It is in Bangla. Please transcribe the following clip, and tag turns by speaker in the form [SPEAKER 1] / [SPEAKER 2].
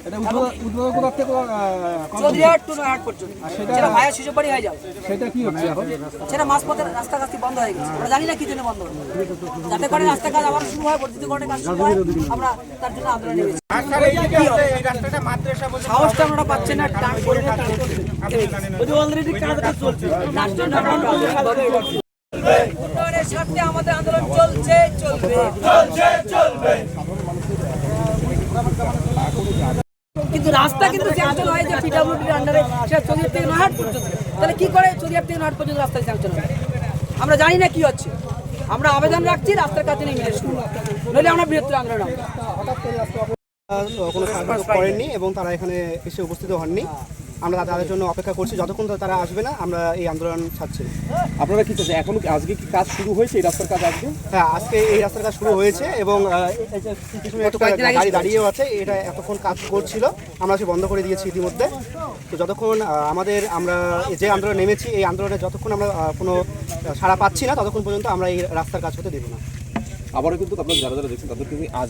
[SPEAKER 1] এটা উদ্বোধন কোথা থেকে
[SPEAKER 2] চৌধুরীহাট টু নয়াহাট পর্যন্ত। সেটা ভায়া শিশুবাড়ি হয়ে যাবে।
[SPEAKER 1] সেটা কি হচ্ছে এখন?
[SPEAKER 2] সেটা মাঝপথের রাস্তাঘাট বন্ধ হয়ে গেছে। আমরা জানি না কি জন্য বন্ধ হলো। যাতে করে রাস্তা কাজ আবার শুরু হয়, বর্ধিতকরণের কাজ শুরু হয়, আমরা তার জন্য আন্দোলন নেমেছি। সাহসটা আমরা পাচ্ছি না, টান করে অলরেডি কাজটা চলছে। উন্নয়নের স্বার্থে আমাদের আন্দোলন চলছে, চলবে। কিন্তু রাস্তা কিন্তু স্যাংশন হয় যে পিডব্লিউডির আন্ডারে, সেটা চৌধুরীহাট থেকে নয়াহাট পর্যন্ত। তাহলে কি করে চৌধুরীহাট থেকে নয়াহাট পর্যন্ত রাস্তায় স্যাংশন হয়? আমরা জানি না কি হচ্ছে। আমরা আবেদন রাখছি রাস্তার কাছে নেই মিলে শুরু, নইলে আমরা বৃহত্তর আন্দোলন।
[SPEAKER 3] কোনো সাহায্য করেননি এবং তারা এখানে এসে উপস্থিত হননি। আমরা তাদের জন্য অপেক্ষা করছি, যতক্ষণ তারা আসবে না আমরা এই আন্দোলন ছাড়ছি।
[SPEAKER 4] আপনারা কি চাচ্ছেন এখন আজকে কি কাজ শুরু হয়েছে, এই রাস্তার কাজ আজকে?
[SPEAKER 3] হ্যাঁ, আজকে এই রাস্তার কাজ শুরু হয়েছে এবং গাড়ি দাঁড়িয়েও আছে। এটা এতক্ষণ কাজ করছিল, আমরা সে বন্ধ করে দিয়েছি ইতিমধ্যে। তো যতক্ষণ আমরা যে আন্দোলন নেমেছি, এই আন্দোলনে যতক্ষণ আমরা কোনো সাড়া পাচ্ছি না, ততক্ষণ পর্যন্ত আমরা এই রাস্তার কাজ হতে দেবো না।
[SPEAKER 4] আবারও কিন্তু আপনারা যারা যারা দেখছেন তাদেরকে আজ